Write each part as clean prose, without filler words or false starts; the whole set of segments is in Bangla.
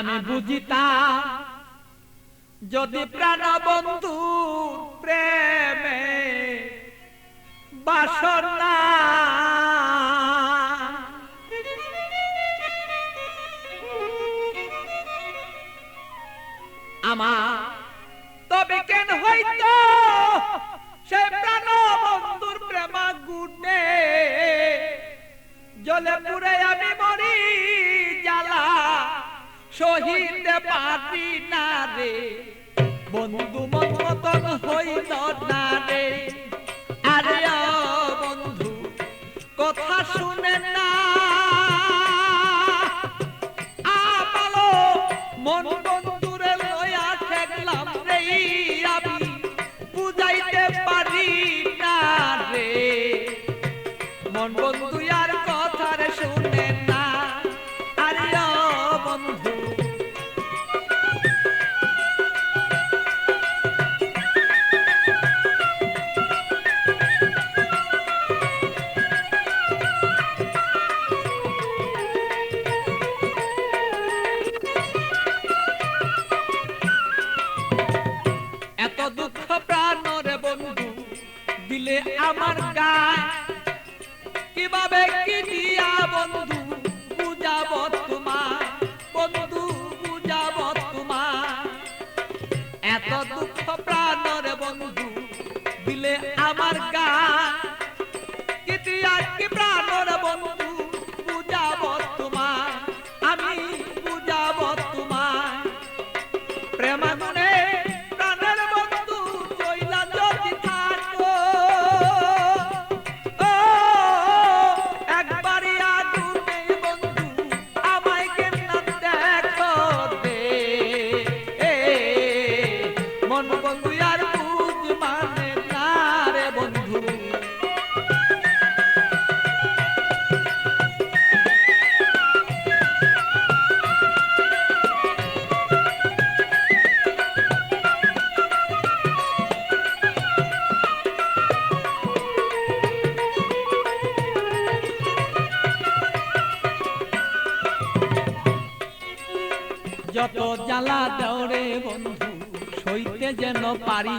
আমি বুঝিতাম যদি প্রাণ বন্ধু প্রেমে বাসনা আমার তবে কেন হইতো সে প্রাণ বন্ধুর প্রেমা গুণে জলে পুরে আমি মরি জ্বালা সহিতে পারি না রে বন্ধু মন মতন হইল না রে আরে বন্ধু কথা শুনে না আমালো মন বন্ধুরে লইয়া ঠেকলাম রে আমি বুঝাইতে পারি না রে মন বন্ধু আর কথা রে শুনে না আরে বন্ধু দুঃখ প্রাণরে বন্ধু দিলে আমার গায় কিভাবে কি দিয়া বন্ধু বুঝাব তোমার বন্ধু বুঝাব তোমার এত দুঃখ প্রাণরে বন্ধু দিলে আমার গায় কি দিয়া কি প্রাণরে বন্ধু বুঝাব তোমার আমি বুঝাব তোমার প্রেমাগুনে যত জ্বালা দেওরে বন্ধু সইতে যেন পারি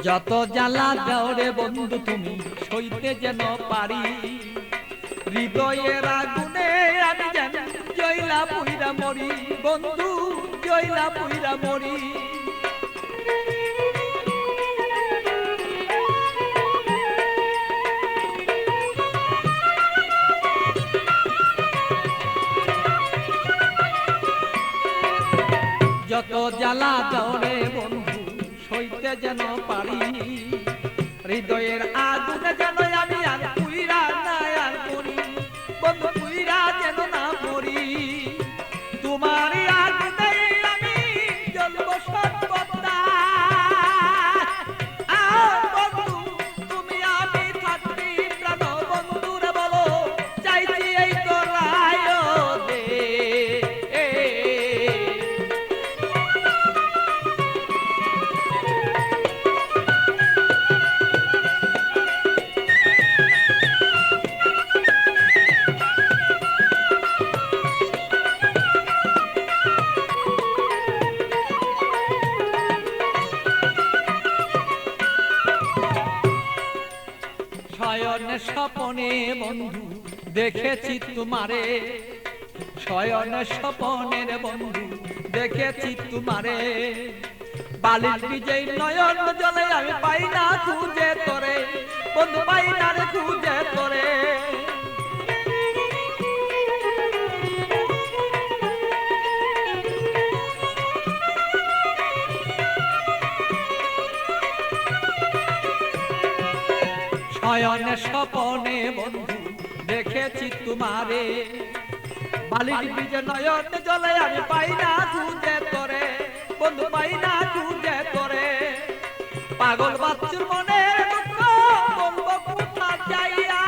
যত জ্বালা দেওরে বন্ধু তুমি সইতে যেন পারি হৃদয়ের আগুনে আমি যেন জয়লা পুইরা মরি বন্ধু জয়লা পুইরা মরি যত জ্বালা দেওরে বন্ধু সইতে যেন পারি হৃদয়ের আগুনে যেন আমি আর পুইরা না আর মরি বন্ধু পুইরা যেন না মরি তোমার আগুনে আমি জ্বলব সর্বদা বন্ধু তুমি আমি থাকবি প্রাণ বন্ধুরে বলো চাইছি এই তো রায় দে শয়নে স্বপনে বন্ধু দেখেছি তোমারে শয়নে স্বপনের বন্ধু দেখেছি তোমারে বালির বিজয় নয়ন জলে আমি পাই না খুঁজে তোরে বন্ধু পাই না রে খুঁজে তোরে শয়নে স্বপনে বন্ধু দেখেছি তোমারে বালির বীজে নয়ন জলে আমি পাই না খুঁজে তোরে বন্ধু পাই না খুঁজে তোরে পাগল বাচ্চুর মনে দুঃখ বলবো কোথা যাইয়া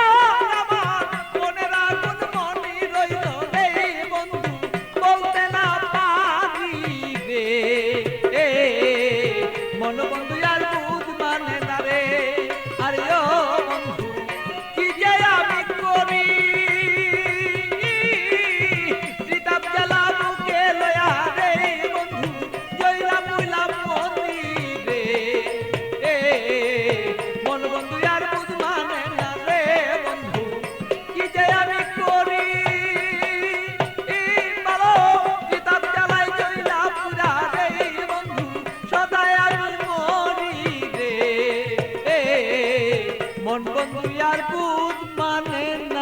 আমার মনের আগুন মনে রইল রে বন্ধু বলতে না পারি রে মন বন্ধু আর বুঝ মানে না রে আরে ও বন্ধু কি যে আমি করি মন বন্ধু আর বুঝ মানে